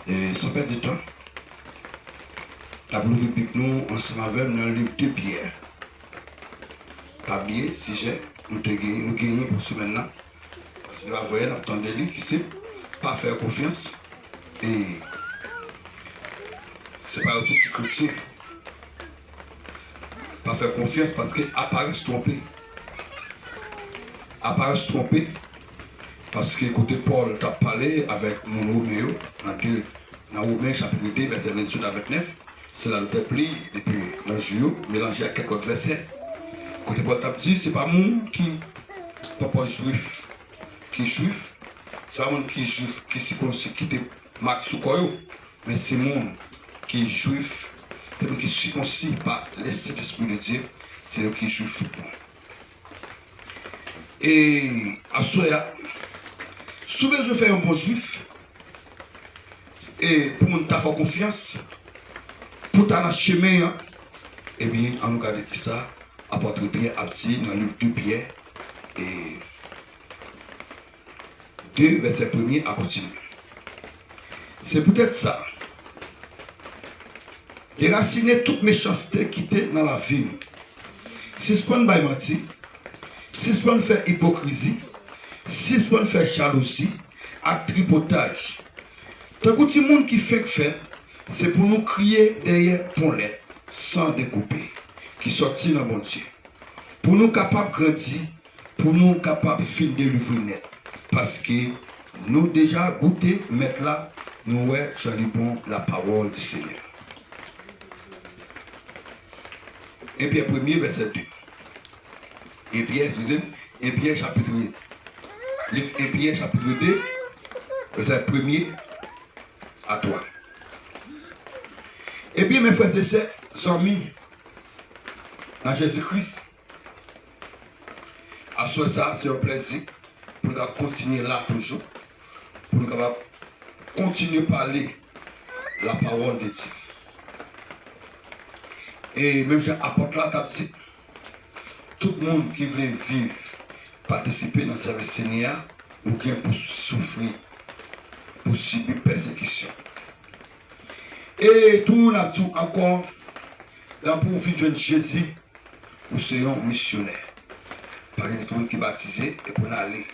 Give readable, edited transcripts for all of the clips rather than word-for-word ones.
Et sans perdre de temps, la Bible nous ensemble avec dans le livre de Pierre. Pas oublier, si j'ai, nous gagnons pour ce maintenant. Si vous voyez, nous attendons lui qui sait pas faire confiance. Et c'est pas tout qui chrétien. Pas faire confiance parce qu'apparaît se tromper. Apparaît se tromper. Parce que côté Paul t'a parlé avec mon Roméo, dans Romains chapitre 2, verset 28 à 29, c'est là le texte pli, et puis dans Juillet, mélangé à quelques autres versets. Côté Paul t'a dit, c'est pas mon qui, pas juif, qui est juif, c'est pas mon qui est juif, qui est marqué sous quoi, mais c'est mon qui est juif, c'est mon qui est circoncis par l'Esprit de Dieu, c'est le qui est juif tout le monde. Et à ce moment-là, si vous faire un bon juif, et pour nous faire confiance, pour dans le chemin, eh bien, on nous garde ça, apôtre Pierre a dit dans le livre de Pierre, et 2, verset 1er à continuer. C'est peut-être ça. Déraciner toute méchanceté qui était dans la vie. Si ce n'est pas mentir, si ce n'est pas faire hypocrisie, si ce n'est pas faire jalousie, à tripotage. Tant que tout le monde qui fait, c'est pour nous crier derrière ton lait, sans découper, qui sortit dans mon Dieu. Pour nous capables de grandir, pour nous capables de filer le net. Parce que nous déjà goûté, mettre là, nous ouais, bon la parole du Seigneur. Et puis, premier verset 2. Et Pierre, excusez-moi, et Pierre chapitre 2. Et Pierre chapitre 2, verset 1er à 3. Et bien, mes frères et sœurs, amis, dans Jésus-Christ, à ce ça, c'est un plaisir pour nous continuer là toujours, pour nous continuer à parler la parole de Dieu. Et même si apôtre là, tout le monde qui veut vivre, participer dans le service Seigneur, ou bien pour souffrir, pour subir persécution. Et tout le monde a dit encore, dans pour vivre de Jésus, nous serons missionnaires. Par exemple, tout le monde qui est baptisé et pour aller.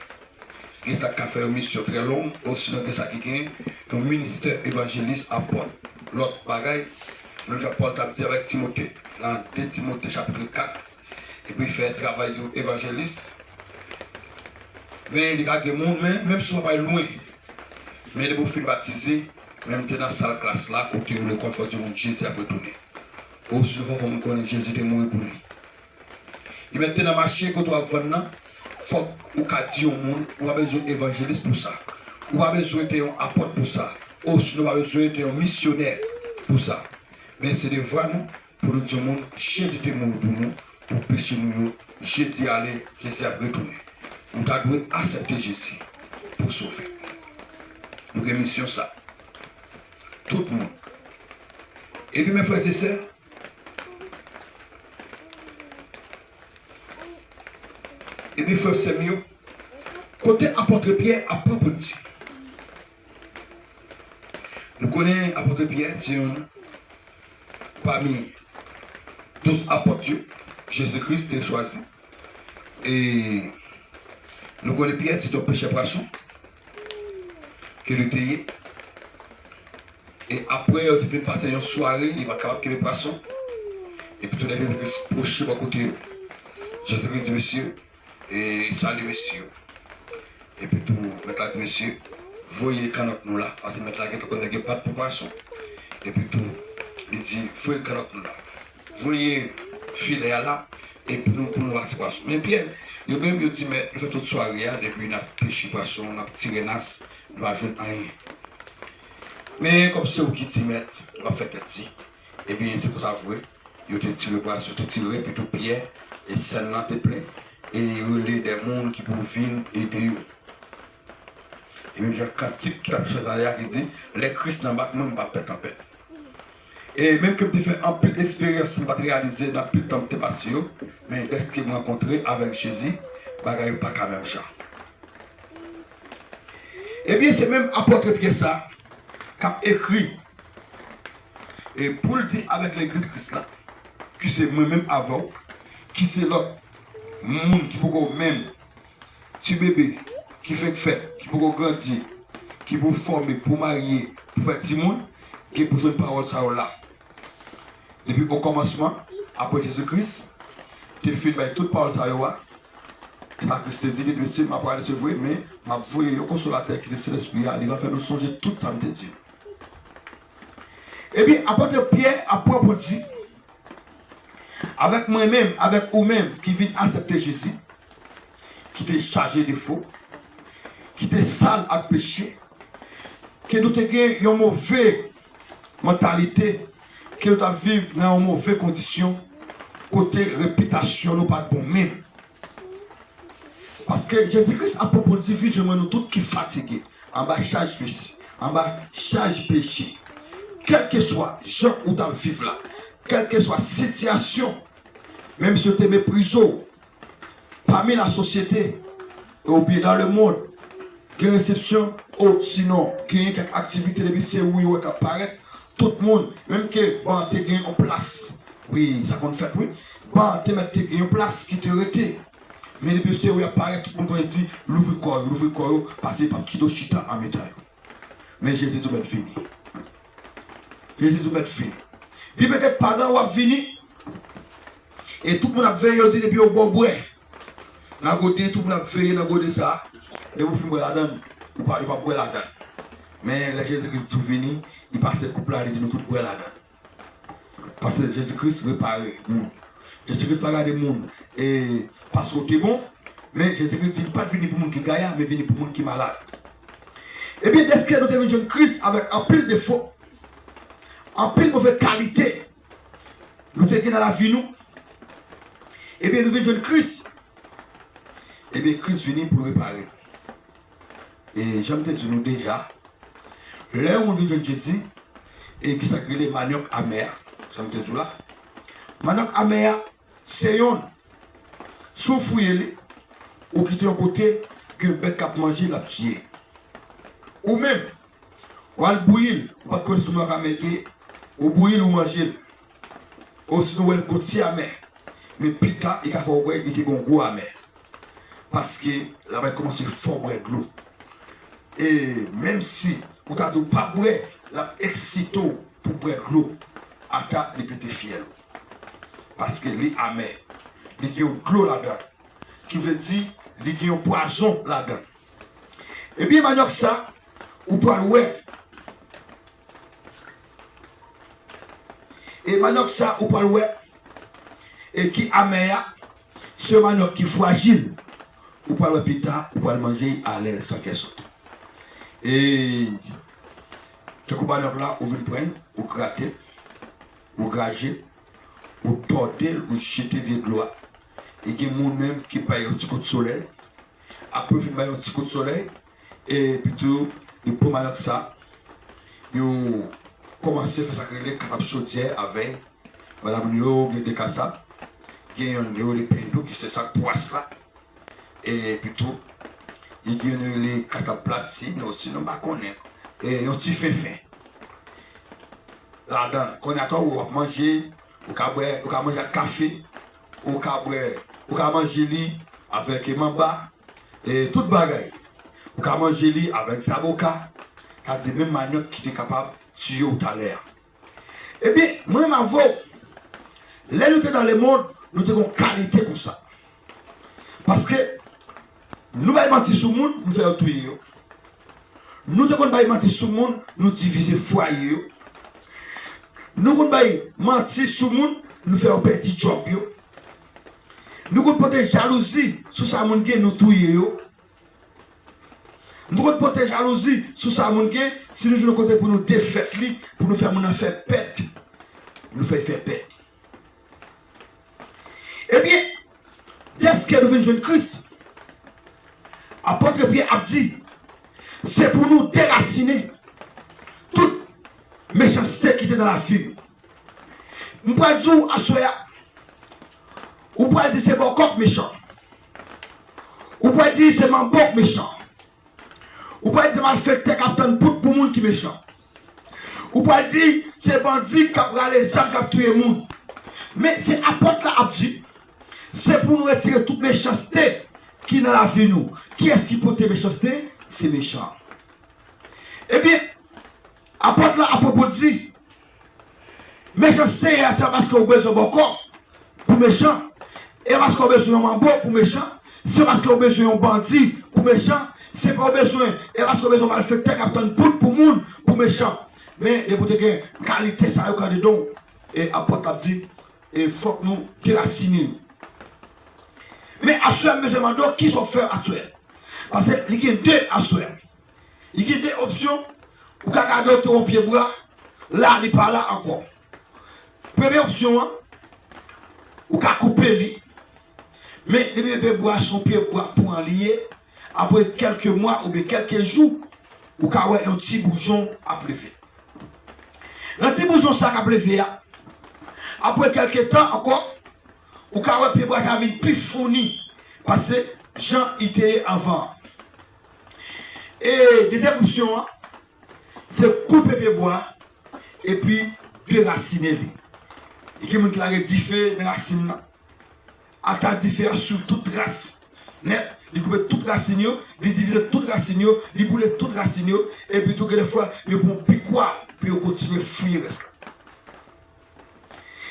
Il y a qu'à faire une mission très longue, aussi dans ça qui est un ministère évangéliste apôtre. L'autre pareil, le Paul t'a dit avec Timothée, dans 2 Timothée chapitre 4, et puis il fait un travail évangéliste. Mais il y a des gens, même si on va loin, mais les bouffées baptisés, même dans cette classe-là, côté où le confort du monde, Jésus a retourné. Aussi, il faut qu'on connaisse Jésus est mort pour lui. Il mettait dans le marché, quand on va venir, il faut qu'on dise au monde, on a besoin d'évangéliste pour ça. On a besoin d'un apôtre pour ça. Aussi, on a besoin d'un missionnaire pour ça. Mais c'est des voies, nous, pour nous dire au monde, Jésus est mort pour nous, pour pécher nous, Jésus est allé, Jésus a retourné. Nous devons accepter Jésus pour sauver. Nous avons mission ça. Tout le monde. Et puis mes frères et sœurs, et puis frères et sœurs, côté apôtre Pierre à propos de Dieu. Nous connaissons apôtre Pierre, c'est un parmi 12 apôtres, Jésus-Christ est choisi. Et nous connaissons Pierre, c'est un pécheur poisson qui le taillé. Et après, il fait passer une soirée, il va capable de poisson. Et puis tout le monde est proche à côté. Jésus-Christ dit monsieur, et salut monsieur. Et puis tout, mettre là dit monsieur, voyez quand nous là, parce que mettre là, il n'y a pas de poisson. Et puis tout, il dit, voyez quand nous là. Voyez filet là, et puis nous pour nous voir ce poisson. Mais Pierre, il même dit, mais il fait toute soirée, depuis nous avons pêché poisson, nous avons tiré nas, nous avons joué rien. Mais comme c'est vous qui t'y mettez, on va faire petit. Et bien c'est pour ça que vous te tirez le poisson, te tirez, puis tout Pierre, et celle-là te plein. Et il y a des gens qui peuvent venir aider vous. Et même j'ai un cantique qui a fait dans l'air qui dit, les Christ n'ont pas même pas pète en paix. Et même que tu fais un peu d'expérience, tu vas te réaliser dans plus de temps que tu es passé, mais dès que tu m'as rencontré avec Jésus, bagaille pas quand même ça. Et bien c'est même apôtre Pierre ça. qui a écrit. Et pour le dire avec l'église Christ là, que c'est moi-même avant, qui c'est l'autre monde qui peut même, si bébé, qui fait fête, qui peut grandir, qui peut former, pour marier, pour faire petit monde, qui peut jouer une parole ça là. Depuis au commencement, après Jésus-Christ, tu fais toute parole ça là. Ça Christ dit, je m'a parlé c'est vrai, mais m'a voué le consolateur qui est l'esprit, il va faire nous songer tout ça de Dieu. Et bien, apôtre Pierre a propre dit, avec moi-même, avec vous-même, qui viennent accepter Jésus, qui t'est chargé de faux, qui t'est sale à péché, que nous avons une mauvaise mentalité, que nous vivons dans une mauvaise condition, côté réputation, nous pas de bon même. Parce que Jésus-Christ a proposé, je nous tous qui fatigués, en bas charge péché, en bas charge péché. Quel que soit gens où tu vivre là, quelle que soit situation, même si tu es méprisé parmi la société, ou bien dans le monde, qui réception, ou sinon, qui y a quelques activités de lycée où il apparaît, tout le monde, même que bon, tu es en place, oui, ça compte fait, oui, bon, tu es en place qui te retient. Mais depuis que tu apparaît, tout le monde dit, l'ouvre corps, passer par Kido Chita en métal. Mais Jésus tout va fini. Jésus tout va fini. Puis peut-être pendant qu'on fini, et tout le monde a veillé depuis au bon bois. Dans le côté, tout le monde a veillé dans le côté ça. Et vous filmez là-dedans, vous ne pouvez pas boire là-dedans. Mais le Jésus-Christ tout fini, il passe le couple là, il dit nous tout boire là-dedans. Parce que Jésus-Christ répare le monde. Jésus-Christ parle des monde. Et parce que tu es bon, mais Jésus-Christ n'est pas venu pour le monde qui est gaillard, mais venu pour le monde qui est malade. Et bien, dès que nous avons un Christ avec un pile de défauts, un pile de mauvaise qualité, nous sommes dans la vie, nous. Et bien, nous avons un Christ. Et bien, Christ vient pour le réparer. Et j'aime te dire nous déjà, là où on vient de Jésus, et qui s'appelle les manioc amers, j'aime te dire là. Manioc amer, c'est un souffouiller ou qui est un côté que bête cap manger la tuer. Ou même, ou al bouillir, ou pas que tu m'as mettre, ou bouillir ou manger. Ou sinon, elle côté amer. Mais pita, il a fait boire, il était bon goût amer. Parce que là, il commence à faire boire de l'eau. Et même si, vous n'avez pas boire, la excito pour boire de l'eau, à ta les petits fiels. Parce que les amer. Il y a de l'eau là-dedans. Qui veut dire qu'il y a un poison là-dedans. Et bien, maintenant ça, ou pas ouais. Et maintenant ça, ou pas ouais. Et qui amer, ce manioc qui est fragile. Ou pas le pita, ou pas le manger à l'aise sans question. Et ce manioc là, ou vous le prenez, ou gratter, ou grager, ou torder, ou jeter de l'eau. Et il y a des gens même qui paye un petit coup de soleil. Après, ils paye un petit coup de soleil. Et plutôt, ils prennent mal ça. Ils commencent à faire ça, les capables chaudières avec. Madame, ils ont des cassables. Il y a des pintos qui se ça poisse là. Et plutôt, il y a les capables plates, sinon, pas connaître. Et un petit fin. Là-dedans, quand on va manger, on va manger un café, on va manger lit avec mamba et tout bagaille. On va manger lit avec saboka, c'est même manioc qui est capable de tuer au l'air. Eh bien, moi, ma voix, là, nous sommes dans le monde, nous avons une qualité comme ça. Parce que nous allons mentir sur le monde, nous faisons tout. Nous allons mentir sur le monde, nous diviser foyer. Nous allons mentir sur le monde, nous faisons un petit job. Nous allons porter jalousie sur ça, nous touyer. Nous allons porter jalousie sur ça, si nous jouons côté pour nous défaire, pour nous faire mon affaire pète. Nous faire pète. Eh bien, dès que nous venons de Christ, apôtre Pierre a dit, c'est pour nous déraciner toute méchanceté qui était dans la vie. Nous pouvons dire à Soya, ou pouvez dire c'est mon coq méchant. Ou pouvez dire c'est mon boc méchant. Ou pouvez dire mal fait capitaine pour le monde qui est méchant. Ou pas dire, c'est bandit qui a les armes qui a tué le monde. Mais c'est apôtre là, dit, c'est pour nous retirer toute méchanceté qui est dans la vie nous. Qui est-ce qui porte méchanceté? C'est méchant. Eh bien, apôtre là, à propos dit, méchanceté, c'est parce qu'on a besoin de corps pour méchant. Et parce qu'on a besoin de mambo pour méchant. C'est parce qu'on a besoin de bandit pour méchant. C'est pas besoin. Et parce qu'on a besoin de malfaiteur qui attend pour monde pour méchant. Mais il faut que qualité ça y a dedans. Et apôtre a dit, il faut que nous déracinions. Mais à ce moment, je me demande qui sont faits à ce moment. Parce qu'il y a deux à ce moment. Il y a deux options. Ou qu'à garder ton pied bois, là, il n'est pas là encore. Première option, ou qu'à couper lui. Mais il peut boire son pied bois pour en lier. Après quelques mois ou bien quelques jours, ou qu'à avoir un petit bouchon à pleuver. Un petit bouchon ça a pleuvé. Après quelques temps encore, ou qu'à avoir pied bois ça vient plus fourni. Parce que Jean était avant. Et deuxième option, c'est couper pied bois et puis déraciner lui. Et qui montre la rédiffé de racine. À ta différence sur toute race. Net, il coupe toute racine, il divise toute racine, il boule toute racine, et puis toutes les fois, il prend piquoir, puis il continue à fuir.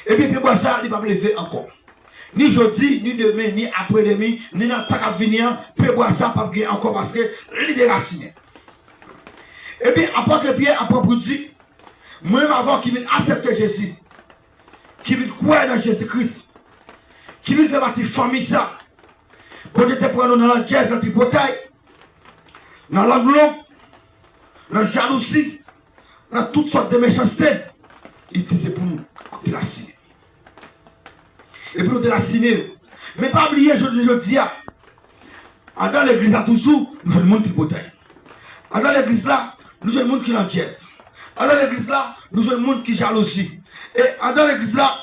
Et puis, pied bois ça, il ne va pas lever encore. Ni jeudi, ni demain, ni après-demain, ni dans le temps à venir, pied bois ça, pas bien encore parce que il est déraciné. Et bien, apporte le pied à propre dit, même avant qu'il vienne accepter Jésus, qui vienne croire dans Jésus-Christ, qui vienne faire partie de la famille ça, pour te prendre dans la jazz, dans la tripotaille, dans l'anglon, dans la jalousie, dans toutes sortes de méchanceté, il dit c'est pour nous déraciner. Et pour nous déraciner, mais pas oublier, je dis, dans l'église là, toujours, nous sommes le monde tripotaille. Dans l'église là, nous sommes le monde qui l'entièse. Dans l'église là, nous sommes le monde qui jalousie. Et dans l'église là,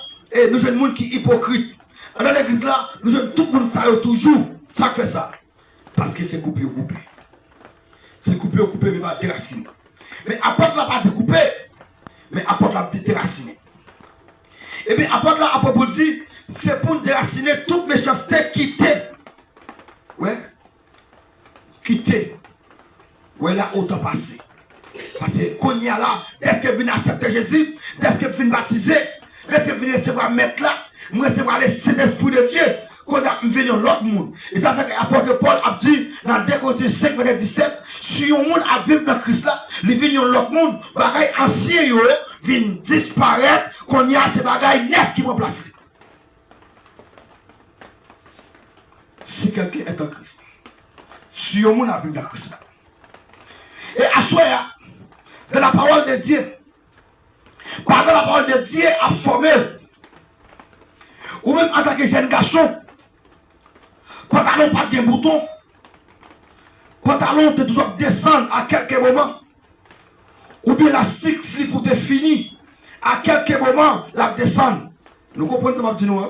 nous sommes le monde qui hypocrite. Dans l'église là, nous sommes tout le monde qui toujours. Ça fait ça. Parce que c'est coupé ou coupé. C'est coupé ou coupé, mais pas déraciner. Mais apporte la pas découpé, mais apporte la petite déraciner. Et bien apporte la à propos dit, c'est pour déraciner toute méchanceté quitter. Ouais. Quitter. Ouais, là, autant passer. Parce que quand il y a là, est-ce que vous venez accepter Jésus? Est-ce que vous venez baptiser? Est-ce que vous venez recevoir mettre là? Vous recevoir le Saint-Esprit de Dieu? Qu'on a venu l'autre monde. Et ça fait que l'apôtre Paul a dit dans 2 Corinthiens 5, verset 17, si un monde a vécu dans Christ là, il vient l'autre monde, bagaille ancien, vient disparaître, qu'on y a ces bagailles neufs qui vont placer. Si quelqu'un est en Christ, si un monde a vécu dans Christ là, et à soi, de la parole de Dieu, par la parole de Dieu a formé, ou même en tant que jeune garçon, pantalon pas de bouton, pantalon te toujours descendre à quelques moments, ou bien l'élastique slip pour te finir, à quelques moments la descendre. Nous comprenons ce que je dis nous?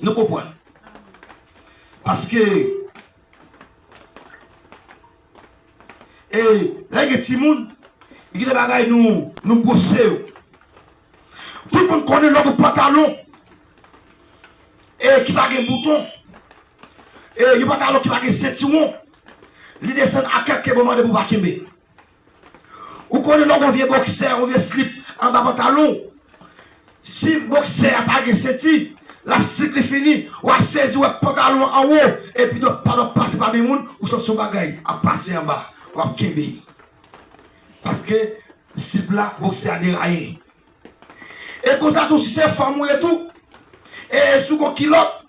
Nous comprenons. Parce que et là, il y a des gens qui nous brosser. Tout le monde connaît leur pantalon et qui n'a pas de bouton. Et le pantalon qui n'a pas de ceinturon. Il descend à quelques moments de Boubakembe. Ou connaît leur vieux boxeur, un vieux slip en bas pantalon. Si le boxeur n'a pas de ceinture, la cycle est finie. Ou a saisi le pantalon en haut. Et puis, pas passer par les gens ou sur son bagage à passer en bas. Ou à Kembe. Parce que si là, boxeur a déraillé. Et comme ça, tout, si c'est femme et tout, et sous le kilote,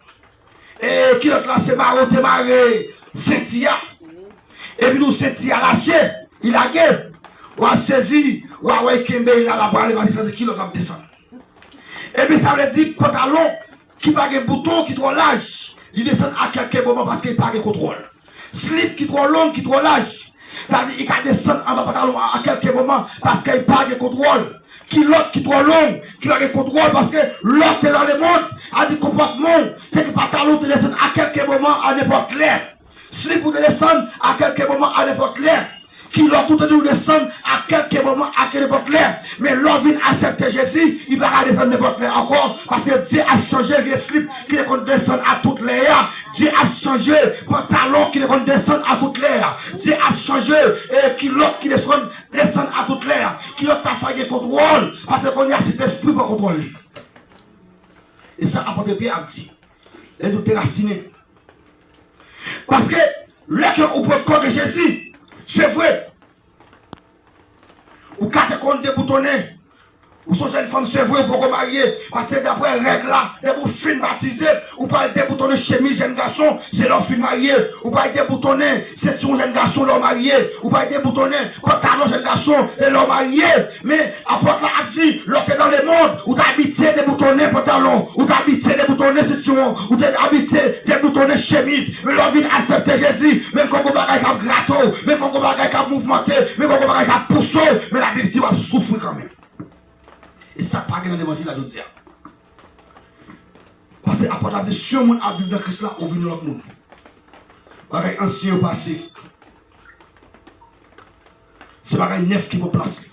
et kilote là, c'est marron, démarré, Sentia. Et puis nous, Sentia lâché, il a gué, ou a saisi, ou a Kembe, il a la balle, il va descendre, kilote là, descend. Et puis ça veut dire, pantalon, qui n'a pas de bouton, qui est trop large, il descend à quelques moments parce qu'il n'a pas de contrôle. Slip qui est trop long, qui est trop large, ça veut dire qu'il descend en bas pantalon à quelques moments parce qu'il n'a pas de contrôle. Qui l'autre qui est trop long, qui a le contrôle parce que l'autre est dans le monde, a du comportement, c'est que pantalon te descend à quelques moments à n'importe l'air. Slip pour te descendre à quelques moments à n'importe l'air. qui l'ont tout de descendre à quelques moments, à quelle époque l'air. Mais l'on vient accepter Jésus, il va pas descendre n'importe l'air encore, parce que Dieu a changé vieux slip, qui est qu'on descend à toute l'air. Dieu a changé pantalon, qui est qu'on descend à toute l'air. Dieu a changé qui l'autre qui descend à toute l'air. Qui l'autre a failli contrôle, parce qu'on y a cet esprit pour contrôler. Et ça apporte Pierre a dit. Les deux déracinés. Parce que là qu'on peut corps de Jésus, c'est vrai. Ou quand on déboutonné, ou son jeune femme, c'est vrai pour qu'on marie. Parce que d'après règle là, vous fin baptisé, ou pas déboutonné chemise, jeune garçon, c'est leur fin marié. Ou pas déboutonné, c'est son jeune garçon, leur marié. Ou pas déboutonné, pantalon, jeune garçon, et leur marié. Mais apporte la a dit, l'autre dans le monde, ou t'as habité déboutonné pantalon, ou t'as habité déboutonné situation, ou t'as habité déboutonné chemise. Mais leur vie accepter Jésus, même quand on bagaille cap gratto, même quand on bagaille cap mouvementé, même quand on bagaille cap poussé, mais la Bible dit, on va souffrir quand même. Et ça pas dans l'évangile là, je dis. Parce que après la vie, si on a vivre dans Christ là, on vit dans l'autre monde. Bagaille ancien passé. C'est bagaille neuf qui peut placer.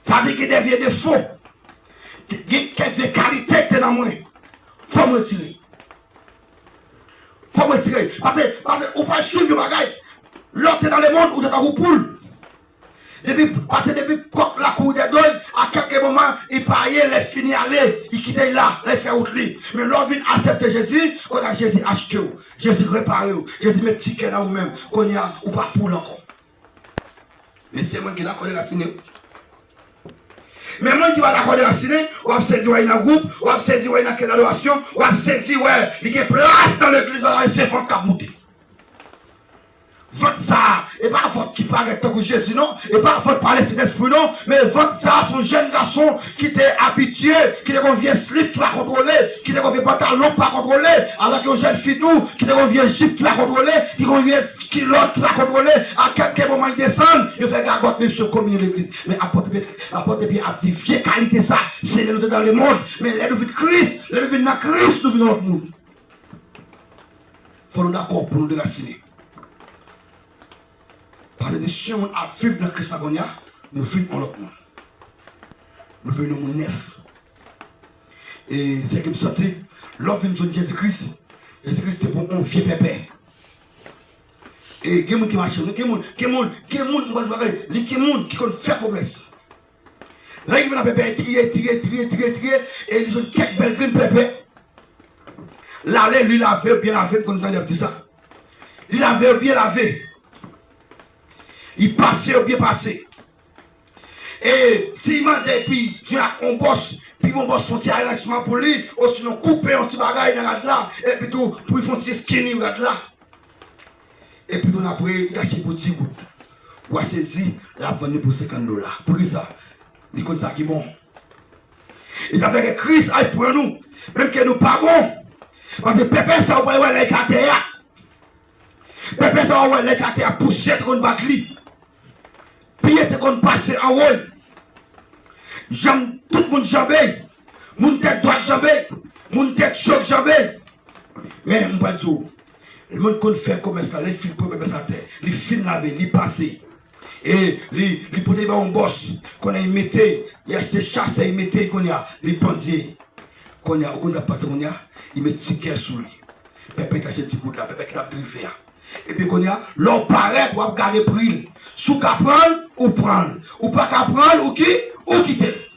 Ça veut dire qu'il devient des faux. Quelques qualités qui dans moi. Faut me retirer. Faut me retirer. Parce que on peut suivre le bagaille. L'autre dans le monde, ou dans la poule. Parce que depuis la cour des deuils, à quelques moments, il parlait, les finit aller, il quittait là, les fait autre lit. Mais l'on vient accepter Jésus, qu'on a Jésus acheté, Jésus réparé, Jésus met ticket dans vous-même, qu'on y a, ou pas pour encore. Mais c'est moi qui l'a collé racine. Mais moi qui va la connaître racine, on va saisir dans un groupe, on va saisir dans quelle adoration, on va saisir, ouais, il y a place dans l'église, dans les enfants qui ont monté. Votre ça, et pas votre qui paraît tant que Jésus, non, et pas votre parler cet esprit, non, mais votre ça, son jeune garçon qui était habitué, qui te revient slip, qui va contrôler, qui te revient pantalon, pas contrôler, alors que jeune fille tout, qui te revient jupe, qui va contrôler, qui revient kilote, qui va contrôler, à quelques moments il descend, il fait gargote même sur commune l'église. Mais apporte bien actifier qualité ça, c'est les dans le monde, mais les nous de Christ, les nous dans Christ, nous venons dans notre monde. Faut nous d'accord pour nous déraciner. Parce que si on a vivre dans Christ Agonia, nous vivons en l'autre monde. Nous vivons dans le monde neuf. Et c'est comme ça, l'homme vient de Jésus-Christ. Jésus-Christ est pour un vieux pépé. Et il y a des gens qui marchent, il y a des gens qui fait commerce. Là, il vient à pépé, tirer, et ils ont quelques belles graines pépé. Là, lui, lavé, bien lavé, comme on dit ça. Il lavé, bien lavé. Il passait ou bien passé. Et s'il m'a dit, puis j'ai un boss, puis mon boss font un arrangement pour lui, ou sinon couper un petit bagage dans la là, et puis tout, pour faire un petit skinny là. Et puis tout après, il a acheté pour petit goût. Ou a saisi, la vendre pour $50. Pour ça, il compte ça qui est bon. Et ça fait que Christ aille pour nous, même que nous pas bon. Parce que pépé ça, on va les carter. Pépé ça, on va les carter à pousser contre Bakli. Puis il était qu'on passe en rôle. J'aime tout le monde jambé. Mon tête droite jambé. Mon tête choc jambé. Mais je vais dire, le monde qu'on fait comme ça, les fils pour bébé sa tête. Les fils lavés, les passés. Et les pour des bons boss, qu'on a metté, il y a ces chasses, il mettait, qu'on a les bandits. Qu'on a passé, il met ticket sous lui. Pépé qui a acheté coup de la, pépé qui a privé. Et puis qu'on a, l'on paraît pour garder prix. Sous qu'à prendre, ou prendre. Ou pas qu'à prendre, ou qui? Ou quitter.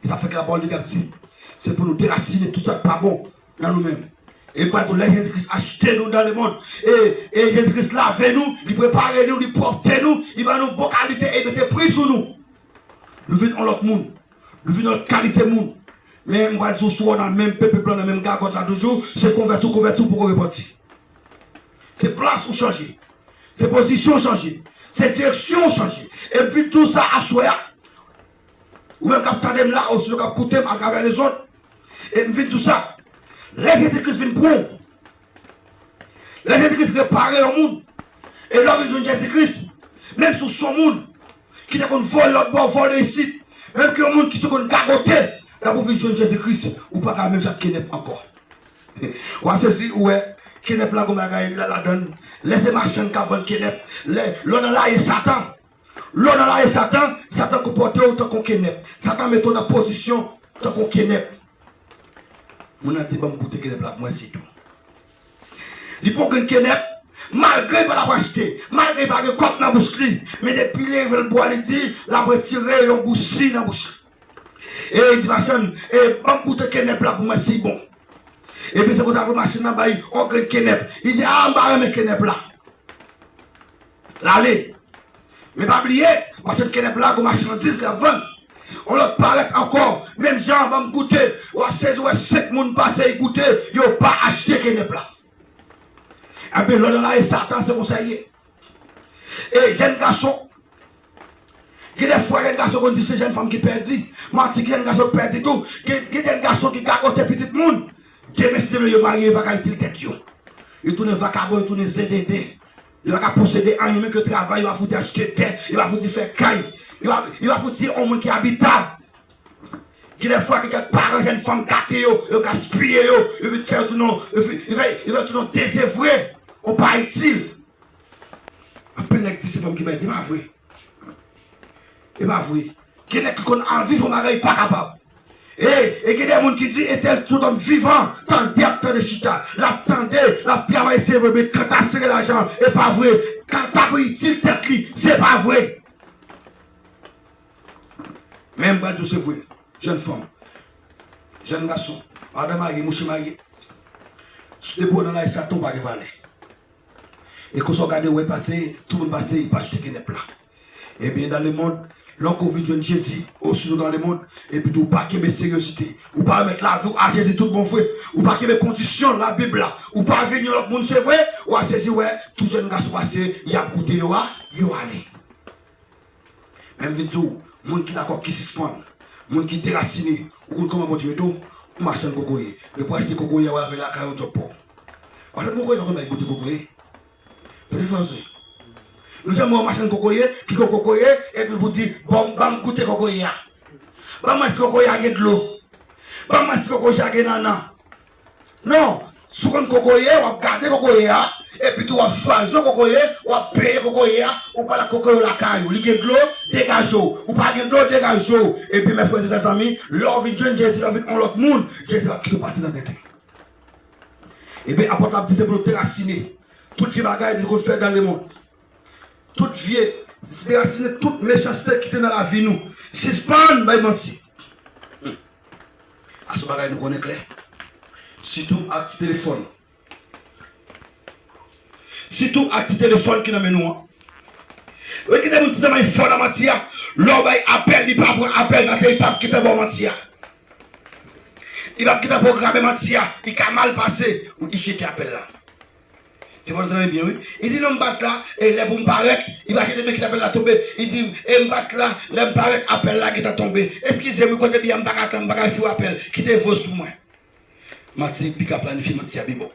Et ça fait que la parole de Dieu, c'est pour nous déraciner tout ça pas bon dans nous-mêmes. Et pas tout Jésus-Christ acheter nous dans le monde. Et Jésus-Christ lave nous, il prépare nous, il porte nous, il va nous bonne qualité et mettre prix sur nous. Nous venons dans l'autre monde. Nous venons dans notre qualité monde. Mais on va dire souvent dans le même peuple, dans le même gars, là toujours, c'est convertir pour repartir. C'est place ou changer. C'est position changer. C'est direction changer. Et puis tout ça à soi. Ou même quand tu là, aussi le cap côté à travers les autres. Et puis tout ça. Les Jésus-Christ viennent pour. Les Jésus-Christ réparent le monde. Et là, ils ont Jésus-Christ. Même sur son monde. Qui n'a qu'on vole l'autre bord, vole ici. Même que le monde qui se qu'on gagoté. Là, vous venez de Jésus-Christ. Ou pas quand même ça qui n'est pas encore. Ou à ceci, ouais. Kenep là, comme la donne. Laissez ma chaîne qui vend Kenep. L'on a là et Satan. L'on a là et Satan. Satan comporte autant qu'on Kenep. Satan met dans position tant qu'on Kenep. Mon a dit, bon, écoutez Kenep là, moi c'est tout. Il faut que Kenep, malgré pas la acheté, malgré pas le cop dans la bouche, mais depuis les veulent boire, il dit, la retirer, un goussi dans la bouche. Et il dit, machin, et bon, écoutez Kenep là, pour moi c'est bon. Et puis, c'est pour ça que machine n'a pas eu aucun Kenep. Il dit, ah, on va remettre Kenep là. L'allée. Mais pas oublier, parce que Kenep là, comme marchandise, la vente. On leur paraît encore. Même gens vont me goûter. Ou à 16 ou à 7 personnes passent à écouter. Ils n'ont pas acheté Kenep là. Et puis, l'on là, et Satan, c'est comme ça y est. Et jeune garçon. Il y a des fois, il y a des garçons qui disent, c'est jeune femme qui perdit. Moi, il y a des garçons qui perdent tout. Il y a des garçons qui gagotent les petits monde. Qui est mestre de marié, il va pas utiliser tête. Il tourne vagabond, il tourne ZDD. Il va pas posséder un, il que travail, il va foutre acheter terre, il va foutre faire caille. Il va foutre un monde qui est habitable. Qui des fois, quelques parents, une femme gâtée, il va gaspiller, il veut faire tout non, il veut tout non désœuvrer. On pas utile. Un peu de ces femmes qui me disent, c'est pas vrai. C'est pas vrai. Qui n'est qu'on a envie, son mari n'est pas capable. Et il y a des gens qui disent, est-elle tout homme vivant, tant de chita, l'attendez, la travail c'est vrai, mais quand t'as serré l'argent, c'est pas vrai. Quand t'as pris utile tête, c'est pas vrai. Même pas tout c'est vrai. Jeune femme, jeune garçon, madame mariée, monsieur marié, si tu es bon dans la ça tombe pas de valet. Et quand on regarde où est passé, tout le monde passe, il passe acheter des plats. Et bien dans le monde, lorsqu'on vit de Jésus, aussi dans le monde, et puis tout pas qu'il y ait sérieuxité, ou pas mettre la vie à Jésus tout bon frère, ou pas qu'il y ait conditions la Bible là, ou pas venir l'autre monde c'est vrai, ou à Jésus ouais, tout jeune garçon passé, il y a goûté yo allé. Même vidéo, monde qui d'accord qui suspend, monde qui déraciné, ou comment motiver tout, ou marcher en cocoyer. Mais pour acheter cocoyer, on va faire la carotte job pour. Parce que cocoyer, on va goûter cocoyer. C'est français. Nous sommes en machin cocoyer, qui cocoyer, et puis vous dites, bon, goûter cocoyer. Bon, moi, si cocoyer a de l'eau. Bon, moi, si cocoyer a de nana. Non, sur un cocoyer, on va garder cocoyer, et puis tu vas choisir cocoyer, on va payer cocoyer, ou pas la cocoyer la caille, ou de l'eau, dégage, ou pas de l'eau, dégage. Et puis mes frères et ses amis, leur vie de jeune Jésus, leur vie de l'autre monde, Jésus va tout passer dans la tête. Et bien, apporte la vie, c'est pour nous déraciner. Toutes les bagailles qu'on fait dans le monde. Toute vie, déraciner toute méchanceté qui est dans la vie, nous. Suspendre, bah, menti. À ce bagage, nous connaissons clair. Surtout à ce téléphone. Surtout à ce téléphone qui nous amène nous. Oui, qui est un petit peu fort dans la matière. L'homme appelle, il va prendre appel, parce qu'il va quitter la matière. Il va quitter le programme de matière. Il a mal passé. Il jette l'appel là. Tu vois très bien, oui. Il dit, non, m'bat là, et les boum paraît, il va chercher qui l'appelle là tomber. Il dit, et m'bat là, les paraît, appel là qui t'a tombé. Excusez-moi, quand bien m'bat si vous appelle, qui te fausse pour moi. Mati, puis qu'à planifier, Mati, à bon.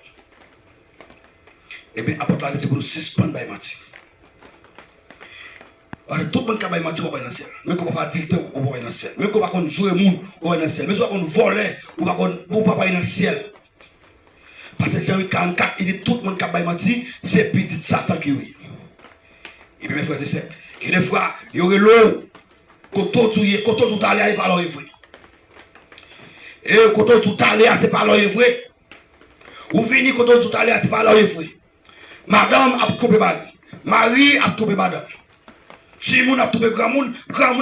Eh bien, apporte la c'est pour nous suspendre, by Mati. Parce que tout le monde qui a Mati, on va dans le ciel. Mais qu'on va pas directeur, on va dans le ciel. Mais qu'on va jouer le monde, on va dans le ciel. Mais qu'on va voler, on va pas dans le ciel. Parce que Jean 44, il dit tout le monde qui a menti, c'est petit Satan qui est. Et puis mes frères et sœurs, et des fois, il y aurait l'eau, quand tout allé, c'est pas l'eau vrai. Et quand tout allé, c'est pas l'eau vrai. Ou fini quand tout allé, c'est pas l'eau vrai. Madame a trompé Marie, Marie a trompé madame. Si moun a trompé grand moun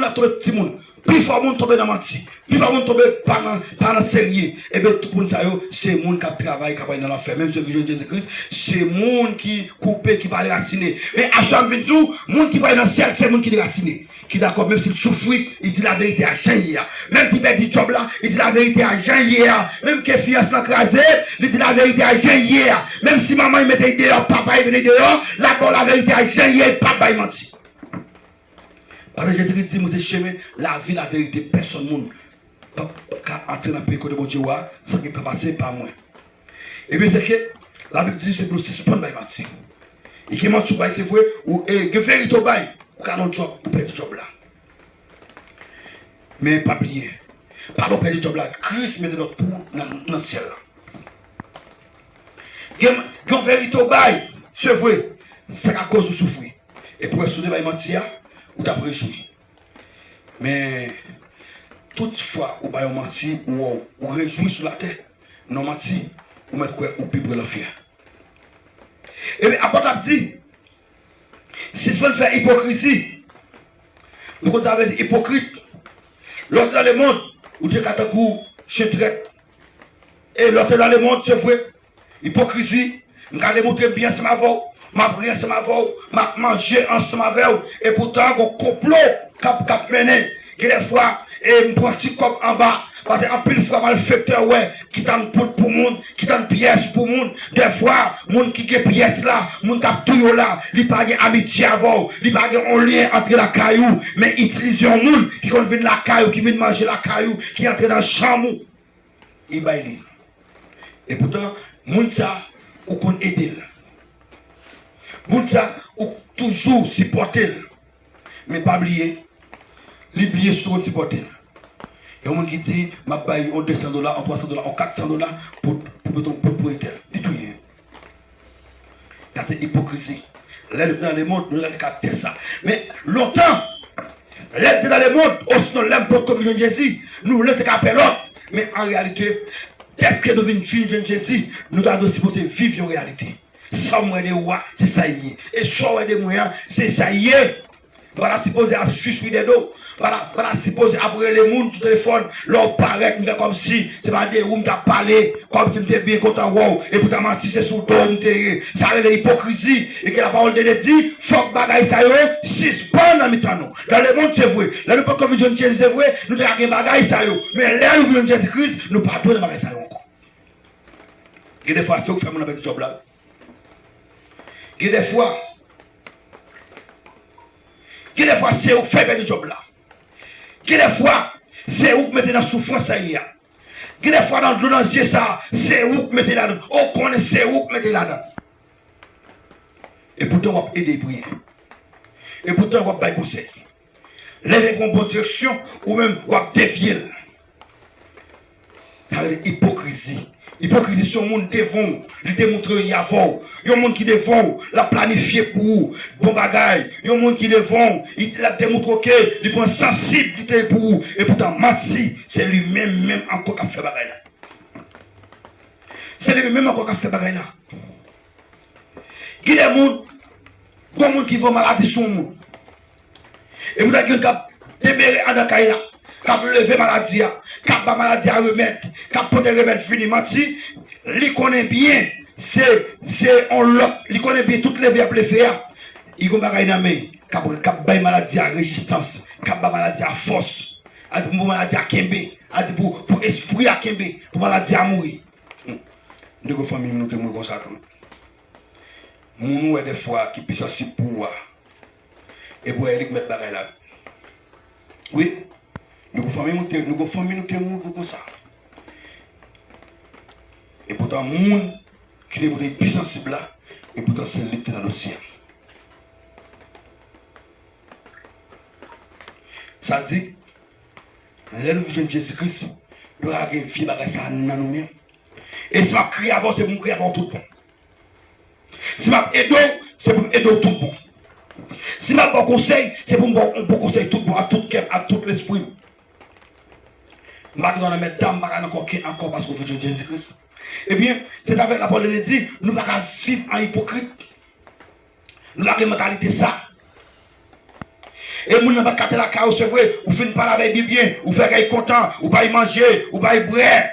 a trompé petit moun. Plus fort moun tombe dans menti, plus fort moun tombe pas dans sérieux. Et bien tout le monde c'est moun qui travaille, qui travaille dans l'enfer. Même ceux qui jouent Jésus-Christ, c'est moun qui coupe, qui va déraciner. Et à chaque vidéo, moun qui va dans le ciel, c'est moun qui déraciner. Qui d'accord, même s'il souffre, il dit la vérité à Jean hier. Même s'il perd du job là, il dit la vérité à Jean hier. Même que fiancé l'a crasé, il dit la vérité à Jean hier. Même si maman il mettait dehors, papa il venait dehors, là pour la vérité à Jean hier, papa il mentit. Parce que Jésus-Christ dit, moi c'est chemin, la vie, la vérité, personne ne peut entrer dans le pays de mon Dieu, sans qu'il peut passer par moi. Et bien c'est que la Bible dit, c'est pour suspendre par Mathieu. Et qui m'a dit, c'est vrai, ou que vérité au bail, ou qu'un autre job, ou perdre le job là. Mais pas oublier, pardon, perdre le job là, Christ met notre pour dans le ciel là. Quand vérité au bail, c'est vrai, c'est à cause de souffrir. Et pour rester de mentir, ou t'as réjoui. Mais toutefois, ou pas menti, ou réjouir sur la terre, non menti, ou mettre quoi, ou pibre l'enfer. Et bien, après, t'as dit, si c'est pas faire hypocrisie, nous avons des hypocrites, l'autre dans le monde, ou tu as coup, je traite. Et l'autre dans le monde, c'est vrai, hypocrisie, je vais montrer bien c'est ma voix, ma prière c'est ma voix, ma manger ensemble avec vous, et pourtant, un complot cap mené, et des fois, et me prend un petit cop en bas, parce qu'en plus, fois malfaiteur, ouais, qui t'en pour monde, qui t'en pièce pour monde, des fois, monde qui a pièce là, monde qui a tout là, il pas amitié avant, il pas un lien entre la caillou, mais utilise un monde qui vient la caillou, qui vient manger la caillou, qui entre dans la chambre, il va y et pourtant, monde ça, ou qu'on aide. Monde ça, ou toujours supporter. Mais pas oublier, l'oublier sur le supporter. Il y a un monde qui dit, ma paye en $200, en $300, en $400 pour être tel. Ça c'est hypocrisie. L'aide dans le monde, nous avons capté ça. Mais longtemps, l'aide dans le monde, aussi nous l'aime pour que Jésus, nous l'aide capé l'autre. Mais en réalité, qu'est-ce que nous venons de Jésus, nous devons supposer vivre en réalité. Sans moyen de roi, c'est ça y est. Et sans moyen de moyens, c'est ça y est. Voilà, supposé à chuchoter des dos. Voilà, supposé après les monde sur le téléphone, l'on paraît, nous fait comme si, c'est pas des roues, t'as parlé, comme si t'es bien content, wow, et pour t'as menti, c'est sous le dos, ça a l'hypocrisie, et que la parole de Dieu dit, faut que bagaille ça y est, 6 bonnes dans mi-temps, nous. Dans le monde, c'est vrai. Là, nous pas comme Jésus, c'est vrai, nous devons avoir bagaille ça y est. Mais là, nous venons Jésus-Christ, nous pas de bagaille ça y est encore. Et des fois, c'est que fait mon avec ce job là. Et des fois, c'est où fait le job là. Des fois, c'est où mettez dans la souffrance ça y est. Des fois, dans le danger ça, c'est où mettez là-dedans. On connaît, c'est où mettez là-dedans. Et pourtant, on va aider à prier. Et pourtant, on va pas conseil. Lever en bonne direction, ou même, on va dévier. Ça veut dire hypocrisie. Hypocrisie sur le monde devant, il démontre avant. Il y a un monde qui devant, l'a planifié pour vous, bon bagaille. Il y a un monde qui devant, il a démontré qu'il prend sensibilité pour vous. Et pourtant, Matsi, c'est lui-même encore qui a fait bagaille là. C'est lui-même encore qui a fait bagaille là. Il y a des gens qui vont maladie sur le monde. Et vous avez des gens qui débéré à Dakaï là. Quand lever maladie, quand pas maladie à remettre, quand pour des remèdes finis, menti, il connaît bien, c'est on l'autre, il connaît bien toutes les verbes les faire. Il connaît pas une main, quand pas maladie à résistance, quand pas maladie à force, pour maladie à kembe, pour esprit à kembe, pour maladie à mourir. Nous avons famille nous sommes comme ça. Nous avons des fois qui puissent aussi pouvoir et pour aller mettre bagaille là. Oui. Nous avons famille nous comme ça. Et pourtant, le monde qui est plus sensible là, et pourtant c'est l'éternel dans le ciel. Ça dit, les nous de Jésus-Christ, nous avons une fille dans nous-mêmes. Et si je crie avant, c'est pour me crier avant tout le monde. Si je aide, c'est pour m'aider tout le monde. Si je bon conseil, c'est pour me bon conseil tout le monde, à tout l'esprit. Je ne vais pas mettre dame, encore parce qu'on veut Jésus-Christ. Eh bien, c'est avec la parole de Dieu, nous ne pouvons pas vivre en hypocrite. Nous avons une mentalité ça. Et nous n'avons pas capté la chaos, c'est vrai, vous finissez par la veille bien, vous faites content, vous pas y manger, vous pas y boire.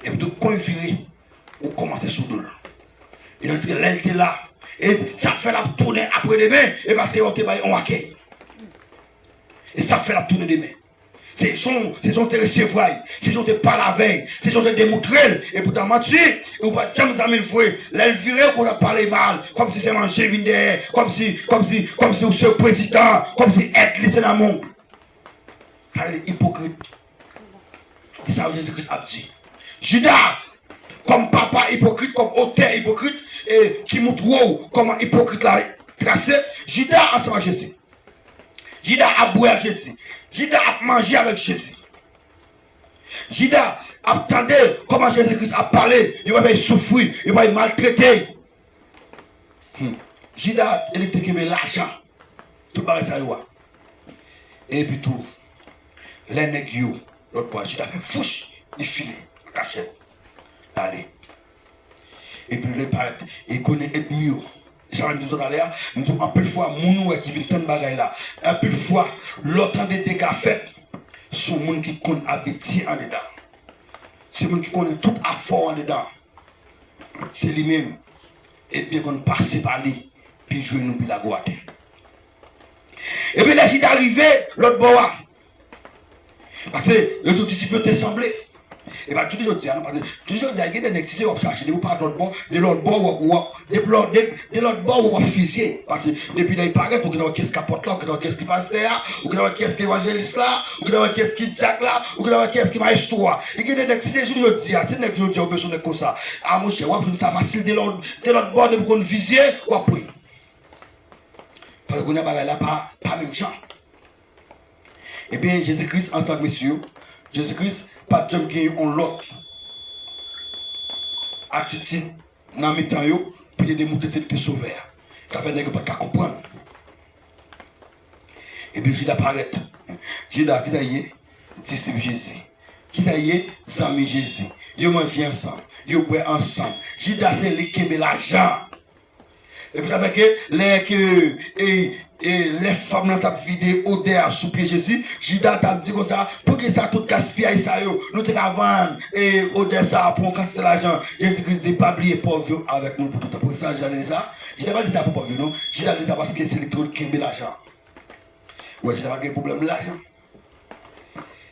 Et puis, quand vous finissez, vous commencez sous l'eau. Et donc, l'aile est là. Et ça fait la tournée après demain, et parce qu'on accueille. Et ça fait la tournée demain. C'est son de recevoir, c'est son de parler la veille, c'est son de démontrer, et pourtant mentir, et vous pas jamais amis le fouet, l'elviré qu'on a parlé mal, comme si c'est manger vine derrière, comme si vous êtes le président, comme si être laissé dans le monde. Ça est hypocrite. C'est ça que Jésus-Christ a dit. Judas, comme papa hypocrite, comme auteur hypocrite, et qui montre comment hypocrite l'a tracé, Judas a ensemble Jésus. Judas a boire avec Jésus. Judas a mangé avec Jésus. Judas attendez comment Jésus-Christ a parlé, il va souffrir, il va maltraiter. Judas, il était qui l'argent. Tout pareil ça y va. Et puis tout. Les nègres, l'autre point, Judas fait fouche, il file, cachette. Allez. Et puis il paraît, il connaît être mieux. Ça va nous aller, nous avons un peu de fois, mon qui vient tant de bagailles là. Un peu de fois, l'autre des dégâts faits, sont les gens qui connaissent appétit en dedans. C'est les gens qui connaissent tout affort en dedans. C'est lui-même. Et bien qu'on passe par lui, puis jouer nous, puis la boîte. Et puis là, c'est arrivé, l'autre bois. Parce que le tout disciple était semblé. Et bien, tout le monde dit, parce que tout le monde dit, il y a des nexis qui vont chercher, vous pas de l'autre bord, de l'autre bord, vous fusiller. Parce que depuis là, il paraît, vous avez qu'est-ce qui apporte là, vous avez qu'est-ce qui passe là, vous avez qu'est-ce qui évangéliste là, vous avez qu'est-ce qui diacre là, vous avez qu'est-ce qui maestro là. Il y a des nexis, je vous dis, c'est des nexis qui ont besoin de comme ça. Ah, mon cher, vous ça facile de l'autre bord, de vous viser, ou après. Parce que vous n'avez là pas même champ. Eh bien, Jésus-Christ, en tant que monsieur, Jésus-Christ, pas de gens qui ont l'autre attitude dans le temps, puis il démontre que c'est sauveur. Ça fait que pas comprendre. Et puis Judas apparaît. Judas, qui ça y est? Disciple Jésus. Qui ça y est? Amis Jésus. Ils mangent ensemble. Ils boivent ensemble. Judas, c'est lui qui met l'argent. Et puis ça fait que les femmes dans ta vidéo odeur sous pied Jésus, Judas t'a dit comme ça, pour que ça tout gaspille ça yo, nous te vendre et odeur ça pour casser l'argent. Jésus-Christ dit pas oublier pauvre avec nous pour tout le temps. Pour ça, j'ai dit ça. Je n'ai pas dit ça pour pauvre, non. J'ai dit ça parce que c'est l'électronique qui aime l'argent. Ouais, je n'ai pas de problème de l'argent.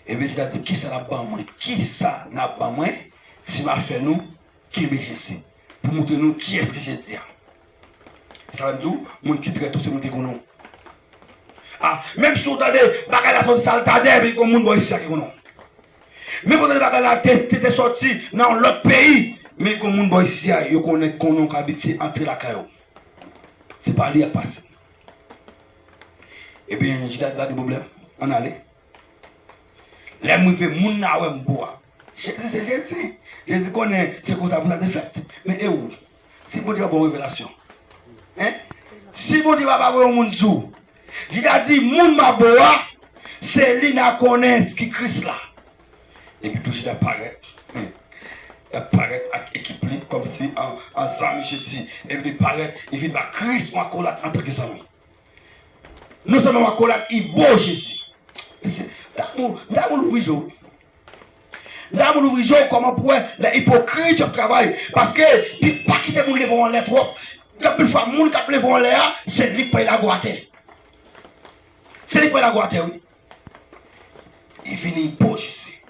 Et bien, je dit, qui ça n'a pas moins? Qui ça n'a pas moins? Si m'a fait nous, qui est Jésus? Pour montrer nous qui est Jésus. Ça veut dire, mon qui traite tout ce monde qui connaît. Ah, même si vous avez des bagages de saltadère, mais comme monde ici qui connaît. Même quand vous avez des bagages qui étaient sortis dans l'autre pays, mais comme monde ici, vous connaissez qu'on a habité entre la caillou. C'est pas lui à passer. Eh bien, j'ai pas de problème. On allait. Les gens fait moun na ouais m'boa. Jésus connaît c'est comme ça pour ça de fait. Mais où? Si bon Dieu va bonne révélation. Hein? Si bon Dieu va pas voir moun sou. Il a dit moun ma boa, c'est lui n'a connaît qui Christ là. Et puis tout ça apparaît. Apparaît avec équipe comme si en Sami Jésus. Et puis apparaît, il vient par Christ ma collate entre les amis. Nous sommes ma collate, il beau Jésus. Dans mon ouvrier, comment pour les hypocrites travaillent. Parce que, il pas quitter mon lèvre en l'air trop. Quand une fois, mon cap lèvre en l'air, c'est lui qui paye la boîte. C'est lui qui paye la boîte, oui. Il finit beau Jésus.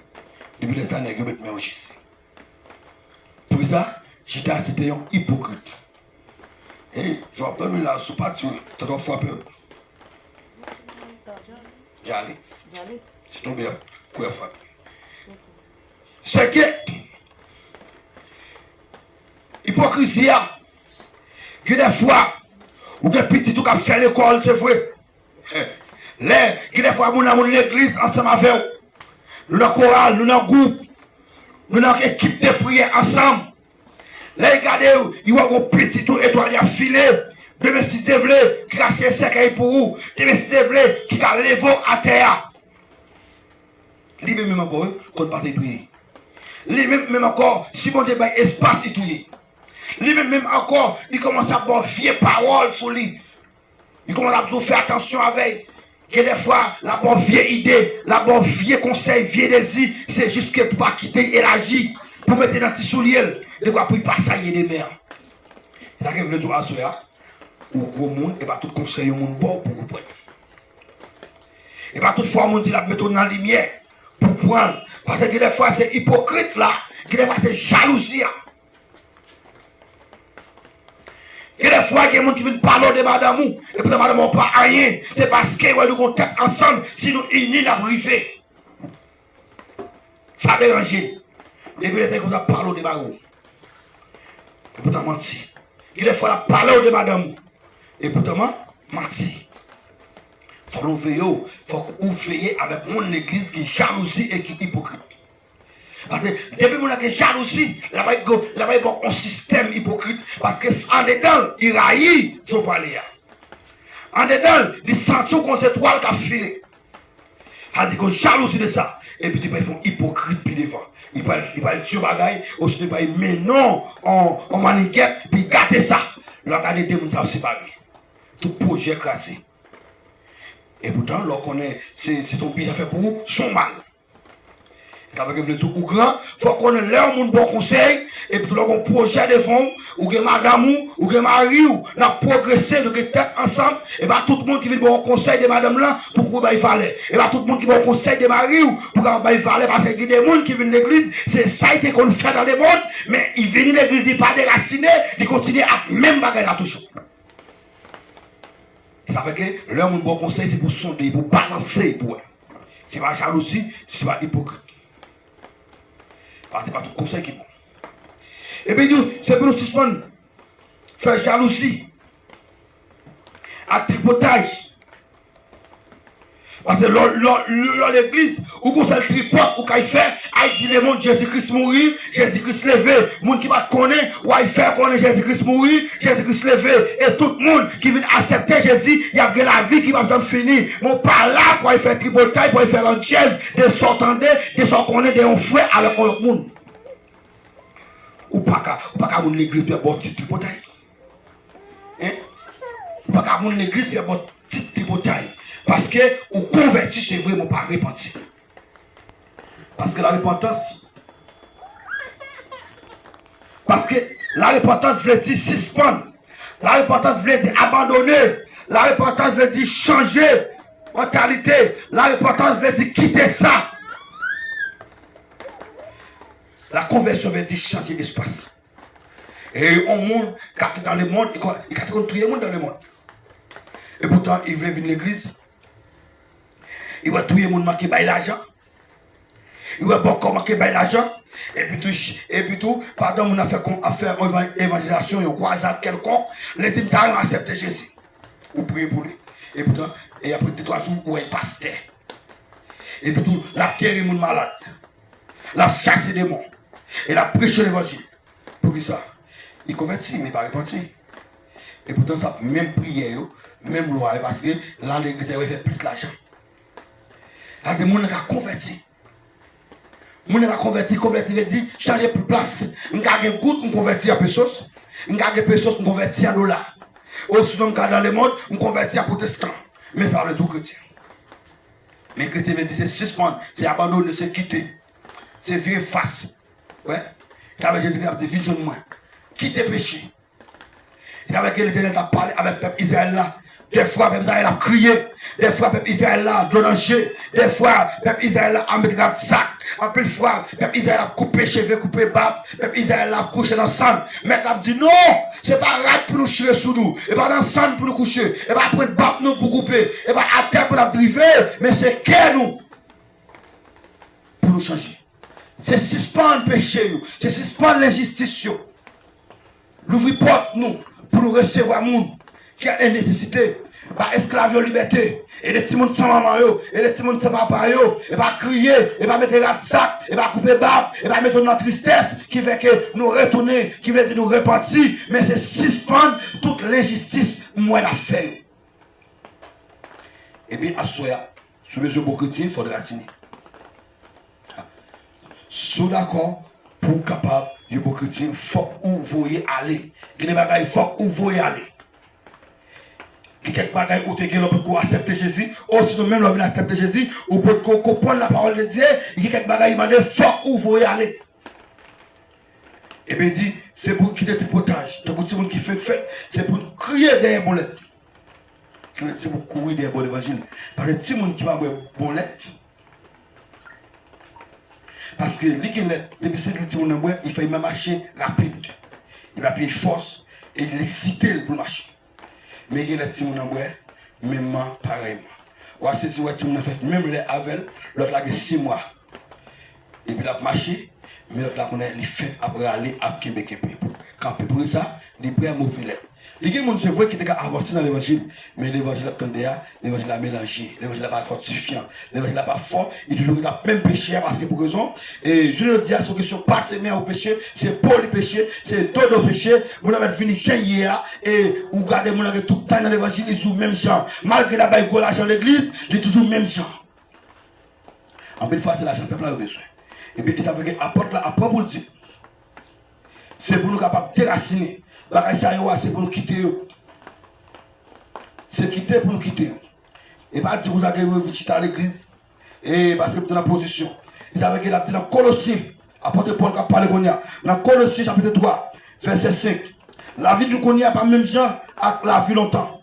Depuis les années, il met au Jésus. Pour ça, j'étais c'était un hypocrite. Et je vais donner la soupe à tu as deux fois peur. J'allais. C'est tombé quoi faire. C'est que hypocrisie que des fois ou des petits tout qui fait l'école c'est vrai. Les que des fois nous dans l'église ensemble avec nous dans chorale, nous dans groupe, nous dans équipe de prière ensemble. Les regardez, ils vont au petit tout étoile à filer. Même si tu veux cracher cercueil pour vous, même si tu veux qui a levé à terre. Lui-même encore, qu'on passe étudier. Lui-même encore, si mon débat espace étudier. Lui-même encore, il commence à avoir vieille parole sur lui. Il commence à faire attention avec. Que des fois, la bonne vieille idée, la bonne vieille conseil, vieille désir, c'est juste que pour pas quitter et agir, pour mettre dans petit soulier, de quoi pour pas ça y est des mers. C'est ça que vous voulez dire à ou gros monde, et pas tout conseil au monde bon pour comprendre. Et pas toutefois, on dit la mettre dans la lumière. Pour prendre. Parce que des fois c'est hypocrite là, que des fois c'est jalousie. Et des fois il y a des gens qui viennent parler de madame, et puis madame n'a pas rien. C'est parce que nous avons tête ensemble, si nous unis la briefé. Ça dérange. Et puis les gens qui parlent de madame. Et pourtant menti. Et des fois la parole de madame. Et pourtant menti. Il faut que vous veillez avec mon église qui est jalousie et qui est hypocrite. Parce que depuis qu'on a une jalousie, là-bas, il y a un système hypocrite. Parce que en dedans, il raillit son palais. En dedans, il sent qu'on se toile qui a filé. Il dit qu'on jalousie de ça. Et puis, ils font hypocrite puis devant. Il parle de bagaille, aussi de bagaille, mais non, on maniquette, puis gâter ça. Là, regardez deux gens séparés. Tout projet cassé. Et pourtant, lorsqu'on est, c'est ton pays à faire pour vous, son mal. Avec le tout grand, il faut qu'on ait leur monde bon conseil, et puis lorsqu'on projet de fonds, ou que madame ou que mari ou, n'a progressé, de tête ensemble, et bien tout le monde qui vient bon conseil de madame là, pour qu'on il fallait. Et bien tout le monde qui vient bon conseil de mari ou, pour qu'on il fallait, parce qu'il y a des gens qui viennent de l'église, c'est ça qu'on fait dans le monde, mais ils viennent de l'église, ils ne pas déraciné, ils continuent à même bagaille là toujours. Ça fait que leur monde bon conseil, c'est pour sonder, pour balancer, pour. C'est pas jalousie, c'est pas hypocrite. Parce que c'est pas tout conseil qui est bon. Et puis nous, c'est pour nous suspendre, faire jalousie, à tripotage. Parce que dans l'église, où qu'on fait le tripote, ou qu'on fait, il dit le monde Jésus-Christ mourir, Jésus-Christ levé, le monde qui va connaître, ou il fait connaître Jésus-Christ mourir, Jésus-Christ levé, et tout le monde qui vient accepter Jésus, il y a de la vie qui va bien finir. Mon pas là pour faire tripotage, pour faire un chaise, de s'entendre, de s'en connaître, de un frère avec l'autre monde. Ou pas qu'à mon l'église, puis à votre petit tripotage. Hein? Ou pas qu'à mon l'église, puis à votre petit tripotage. Parce que au converti, c'est vraiment pas repenti. Parce que la repentance veut dire suspendre. La repentance veut dire abandonner. La repentance veut dire changer mentalité. La repentance veut dire quitter ça. La conversion veut dire changer d'espace. Et on monde, dans le monde, il a tout le monde dans le monde. Et pourtant, il voulait venir à l'église. Il va tout le monde marquer par l'argent. Il va beaucoup marquer par l'argent. Et puis tout, pardon, on a fait évangélisation, on croise à quelconque, les types ont accepté Jésus. Ou prier pour lui. Et pourtant, et après 3 jours, où est pasteur. Et puis tout, la pierre est mon malade. La chasse des démons. Et la prêche l'évangile. Pour ça, il convertit, mais il ne va pas repentir. Et pourtant, ça, même prière, même loi, parce que là, l'église a fait plus d'argent. Il y a des gens qui ont converti. Les gens qui ont converti veut dire changer de place. Je vais un goutte, je convertis à pesos. Je vais un pesos, je convertis à dollar. Aussi, dans le monde, je convertis à protestant. Mais ça veut dire chrétien. Mais chrétien veut dire c'est suspendre, c'est abandonner, c'est quitter. C'est virer face. Ouais. Car Jésus a dit, viens de moi. Quitter péché. Et avec l'Éternel a parlé avec le peuple Israël là. Des fois, le peuple Israël a crié. Des fois, le peuple Israël a donné. Des fois, le peuple Israël a mis de sac. En plus de fois, le peuple Israël a coupé cheveux, coupé barbe. Le peuple Israël a couché dans le sang. Mais il a dit non, c'est pas right pour nous chier sous nous. Et pas dans le sang pour nous coucher. Et pas prendre barbe nous pour couper. Et pas à terre pour nous driver. Mais c'est que nous. Pour nous changer. C'est suspendre le péché. C'est suspendre l'injustice. L'ouvrir porte nous. Pour nous recevoir monde qui a une nécessité. Pas esclave en liberté. Et les petits monde sans maman, et les petits monde sans papa, et pas crier, et pas mettre la sac, et pas couper barbe, et pas mettre notre tristesse, qui fait que nous retourner, qui veut dire nous repentir, mais c'est suspendre toute l'injustice, moi la faire. Et bien, à soi, sous les yeux beaucoup il faudra signer. Sous d'accord, pour capable, il faut où vous voyez aller. Il faut où vous voyez aller. Quelque bagaille où tu peux accepter Jésus, ou sinon même l'homme accepter Jésus, ou peut comprendre la parole de Dieu, il y a quelque bagaille qui dit faut où vous voyez aller. Et bien il dit, c'est pour quitter le potage. C'est pour tout le monde qui fait fête, c'est pour crier derrière bon lettre. C'est pour courir derrière bon évangile. Parce que tout le monde qui va avoir bon lettre, parce que lui qui est lettre, depuis que tout le monde il fait marcher rapide. Il va payer force et il est excité pour marcher. Mais il y a des gens qui ont même pareillement. Ou c'est si on a fait même les Havel, l'autre a 6 mois. Et puis il a marché, mais l'autre a les fait après aller à Québec. Quand pour ça, il prend un mauvais lettre. Les gens, c'est vrai qu'ils ont avancé dans l'évangile, mais l'évangile l'évangile a mélangé, l'évangile n'a pas fortifiant, l'évangile n'a pas fort, il toujours a même péché parce que pour raison. Et je le dis à ceux qui sont passés mais au péché, c'est pour le péché, c'est tout le péché. Vous avez fini chez hier et vous regardez mon tout le temps dans l'évangile, il est toujours même genre. Malgré la baille l'argent de l'église, il est toujours même genre. En plus, c'est l'argent, le peuple a besoin. Et puis, ça veut dire apporte la apporte pour dire. C'est pour nous capables de déraciner. C'est pour nous quitter. C'est quitter pour nous quitter. Et pas dire que vous avez visité à l'église. Et parce que vous êtes dans la position. Et ça veut dire que dans Colossiens, apôtre Paul qui a parlé qu'on y a. Dans Colossiens chapitre 3, verset 5. La vie de qu'on y a pas même gens avec la vie longtemps.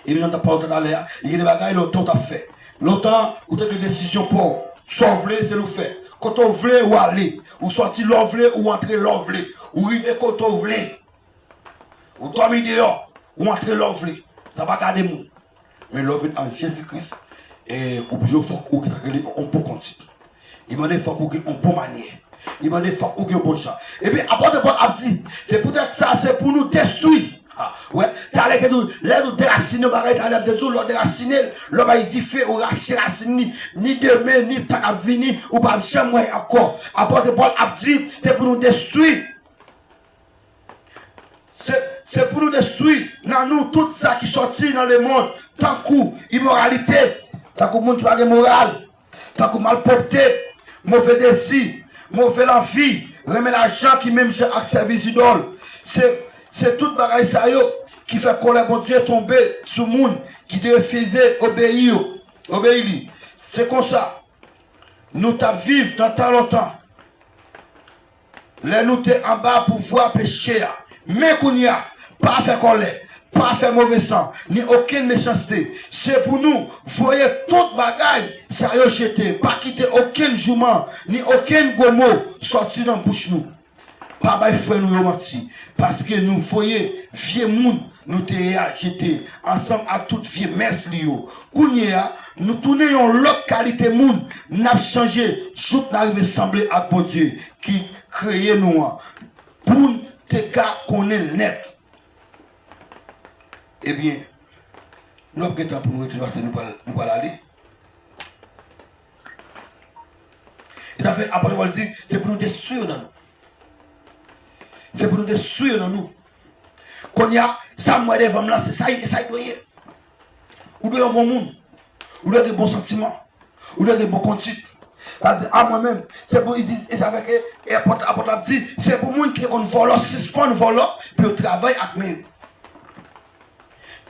Et bien, on n'a pas longtemps d'aller. Il y a des bagages longtemps à faire. Longtemps, vous avez des décisions pour sauver, c'est le faire. Quand on veut ou aller, ou sortir l'envelé, ou entrer l'envelé, ou arriver quand on veut, ou dormir dehors, ou entrer l'envelé. Ça va garder nous. Mais l'envelé en Jésus-Christ, et au plus fort, on peut continuer. Il m'a dit faut qu'on ait une bonne manière. Il m'a dit faut qu'on ait un bon champ. Et puis, après de bon abdi, c'est peut-être ça, c'est pour nous détruire. Ah, ouais, t'as l'air que nous déraciner, on va arrêter de tout, l'on déraciner, l'on va y faire, on va raciner, ni demain, ni ta venir, ou pas jamais encore. Après de bon abdi, c'est pour nous détruire. C'est pour nous détruire. Dans nous, tout ça qui sortit dans le monde, tant coup, immoralité, tant que monde qui n'a pas de morale, tant que malpropreté, mauvais désir, mauvais envie, remet l'argent qui même à service d'idole. C'est tout bagaille ça qui fait que le bon Dieu tomber sur le monde qui refusait obéir. C'est comme ça. Nous t'as vivre dans tant longtemps. Là nous t'es en bas pour voir pécher. Mais qu'on y a, pas faire colère, pas faire mauvais sang, ni aucune méchanceté. C'est pour nous, voyez toute bagaille, ça y est jeté, pas quitter aucun jument, ni aucun gomo sorti dans la bouche nous. Pas bail frère nous menti, parce que nous voyez, vieux monde, nous t'es jeté, ensemble à toute vieux messe liyo. Kounia, nous tournons l'autre qualité monde, n'a changé, jour n'arrive sembler à bon Dieu, qui crée nous, pour te cas qu'on est net. Eh bien, nous avons temps pour nous retirer parce que nous allons aller. Et ça fait, après, on va dire, c'est pour nous détruire dans nous. C'est pour nous détruire dans nous. Quand il y a ça, moi, les femmes là, c'est ça, ça doit y être. Ou doit un bon monde. Ou doit des bons sentiments. Ou doit des bons conduites. C'est-à-dire, à moi-même, c'est pour, ils disent, et ça fait que, et apôtre dit, c'est pour moi qui est un voleur, suspend voleur, puis on travaille avec moi.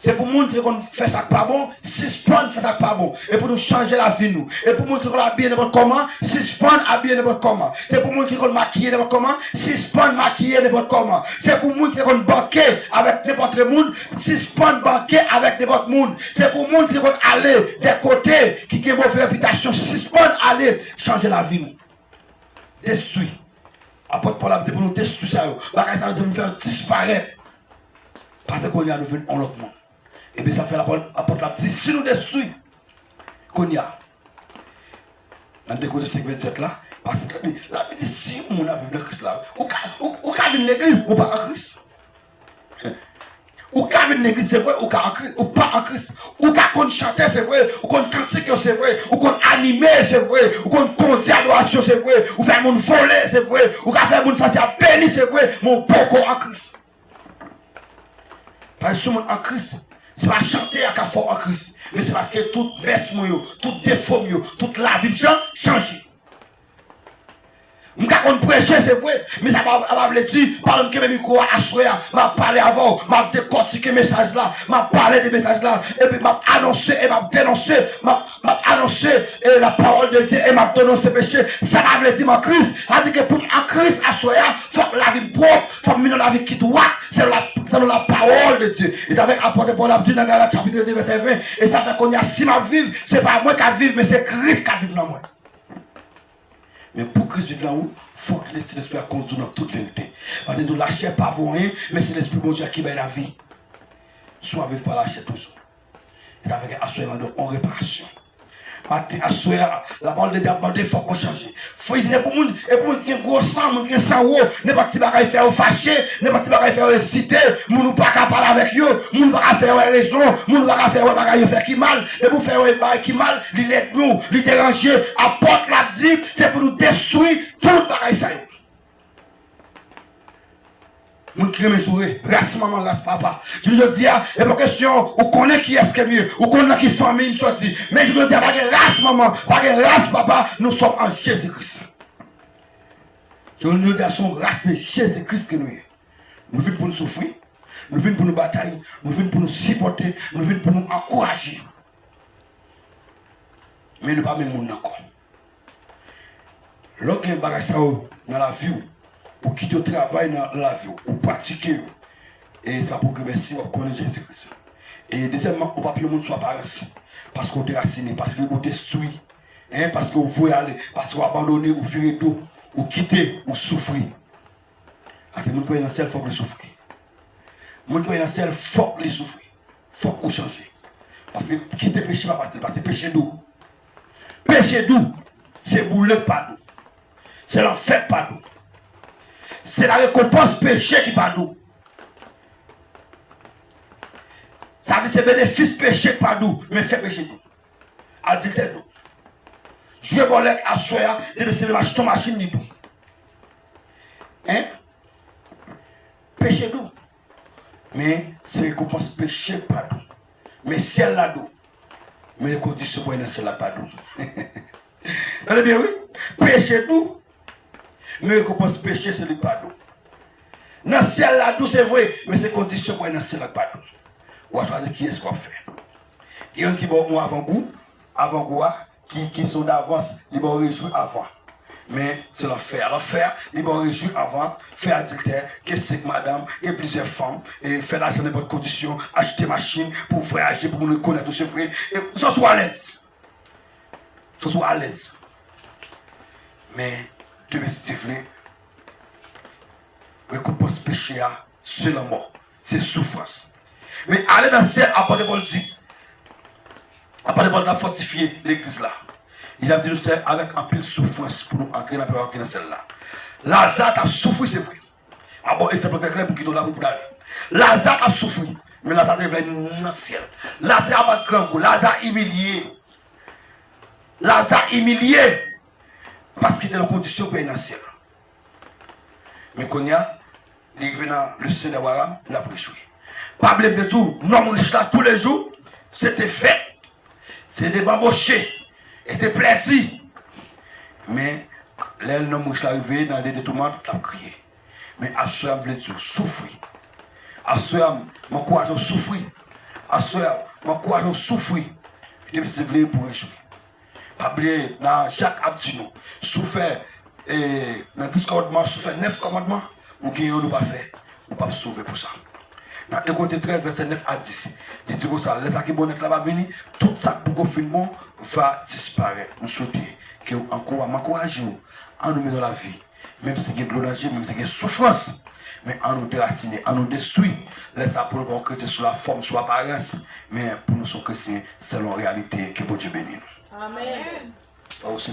C'est pour montrer qu'on fait ça pas bon, suspend fait ça pas bon. Et pour nous changer la vie nous. Et pour montrer qu'on a bien n'importe comment, suspend a bien n'importe comment. C'est pour montrer qu'on maquille n'importe comment, suspend maquiller n'importe comment. C'est pour montrer qu'on banquer avec n'importe monde, suspend banquer avec n'importe monde. C'est pour montrer qu'on aller des côtés qui ont mauvaise réputation, suspend aller changer la vie nous. Détruire. Apôtre Paul a dit pour nous détruire ça. Parce que ça veut nous faire disparaître. Parce qu'on y a nous venus en l'autre monde. Et bien ça fait l'apôtre l'a dit, si nous détruisons, qu'on y a. Dans le décompte 5-27 là, parce que la dit, si on a vu le Christ là, ou qu'à venir l'église, ou pas en Christ. Ou qu'à venir l'église, c'est vrai, ou pas en Christ. Ou qu'à qu'on chanter, c'est vrai, ou qu'on critique, c'est vrai, ou qu'on animer, c'est vrai, ou qu'on compte adoration, c'est vrai, ou faire mon voler, c'est vrai, ou qu'à faire mon face à béni, c'est vrai, mon pourquoi en Christ. Parce que si on en Christ, c'est pas chanter à fort en Christ, mais c'est parce que toute baisse, toute défaut, toute la vie change. Quand on prêche, c'est vrai, mais ça va me dire, par exemple, que mes micros à soya, m'a parlé avant, m'a décortiqué message là, m'a parlé des messages là, et puis m'a annoncé et m'a dénoncé, m'a annoncé la parole de Dieu et m'a dénoncé péché. Ça m'a dire, mon Christ, a dit que pour en Christ à soya, faut que la vie propre, faut que la vie qui doit, c'est la parole de Dieu. Et avec apporté pour la dit dans Galates chapitre 2, verset 20, et ça fait qu'on y a si ma vivre, c'est pas moi qui vive, mais c'est Christ qui vive dans moi. Mais pour Christ vive là où, il faut que l'Esprit a conduit dans toute vérité. Parce que nous la chair pas vaut rien, mais c'est l'Esprit de Dieu qui met la vie. Soit vivre par la chair tout ça. Et avec assurément en réparation. La parole de Dieu a demandé, il faut qu'on change. Faut aider pour moun, et pour moun qui a gros sang, moun qui a sang haut, n'est pas de bagaille faire fâcher, n'est pas de bagaille faire exciter, moun ou pas qu'à parler avec eux, moun pas faire raison, moun pas faire bagaille faire qui mal, et pour faire bagaille qui mal, il l'aide nous, il déranger, apporte la dit, c'est pour nous détruire tout bagaille ça. Moun qui aime jouer, race maman, race papa. Je veux dire, il n'y a pas question, on connaît qui est-ce qui est mieux, on connaît qui famille sorti. Mais je veux dire, pas que race maman, pas que race papa, nous sommes en Jésus-Christ. Je veux dire, son race de Jésus-Christ que nous sommes. Nous venons pour nous souffrir, nous venons pour nous batailler, nous venons pour nous supporter, nous venons pour nous encourager. Mais nous ne pas même monde encore. Lorsqu'il y a un bagage dans la vie, pour quitter le travail dans la vie, pour pratiquer, et ça pour que merci, on connaît Jésus-Christ. Et deuxièmement, on ne peut pas que le monde soit paresseux, parce qu'on est déraciné, parce qu'on détruit, hein, parce qu'on veut aller, parce qu'on abandonne, ou virer tout, ou quitter, ou souffrir. Parce que le monde qui est dans le ciel, il faut qu'il souffre. Le monde qui est dans le ciel, il faut qu'il souffre. Il faut qu'on change. Parce que quitter le péché va passer, parce que péché d'eau. Péché d'eau, c'est bouler pas d'eau. C'est l'enfer pas d'eau. C'est la récompense péché qui pas d'eau. Ça veut dire c'est bénéfice péché pas d'eau, mais fait péché d'eau. Adultère d'eau. Jouer bolek à soya, et c'est le ton machine d'eau. Hein? Péché d'eau. Mais c'est récompense péché pas d'eau. Mais ciel là d'eau. Mais les conditions pour c'est là pas d'eau. Allez bien, oui? Péché d'eau. Mais récompense péché, c'est le pardon. Dans le ciel là, tout c'est vrai, mais c'est condition pour dans le ciel là, pardon. On va choisir qui est-ce qu'on fait. Il y a un qui va au avant-goût, qui sont d'avance, ils vont réjouir avant. Mais c'est l'enfer. L'enfer, ils vont réjouir avant, faire adultère, que c'est madame, et plusieurs femmes, et faire l'argent dans bonnes conditions, acheter machine pour voyager, pour nous connaître tous ces frères, et ça soit à l'aise. Ça soit à l'aise. Mais, Dieu me stifler, récompense péché, c'est la mort, c'est souffrance. Mais aller dans le ciel, après le bon Dieu, après le bon Dieu, fortifier l'église là. Il a dit nous c'est avec un peu de souffrance pour nous entrer dans le ciel là. Lazare a souffert, c'est vrai. Ah bon, et c'est peut-être clair pour qui nous l'avons pour aller. Lazare a souffert, mais Lazare est venu dans le ciel. Lazare a grand goût, Lazare humilié. Lazare humilié. Parce qu'il était dans la condition pour aller dans le ciel. Mais quand il y a, il est venu dans le ciel d'Abraham, il a prêché. Pas blême de tout, l'homme riche là tous les jours, c'était fait. C'était bamboché, c'était plaisir. Mais l'homme riche là arrivé dans les détournements, il a crié. Mais à ce moment-là, il a souffert. À ce moment-là, mon courage a souffert. À ce moment-là, mon courage a souffert. Je devais se lever pour échouer. Pas oublier, dans chaque acte, souffert, et dans 10 commandements, souffert 9 commandements, ou qui n'ont pas fait, ou pas sauver pour ça. Dans 1 Corinthiens 13, verset 9 à 10, il dit comme ça, les acquis bonnes là va venir, tout ça pour confinement va disparaître. Nous souhaitons que vous m'encouragez en nous mettant dans la vie, même si il y a de danger, même si il y a souffrance, mais en nous déraciner, en nous détruire. Les apôtres vont chrétiens sur la forme, sur l'apparence, mais pour nous sommes chrétiens, c'est la réalité que bon Dieu bénit. Amen. Aussi,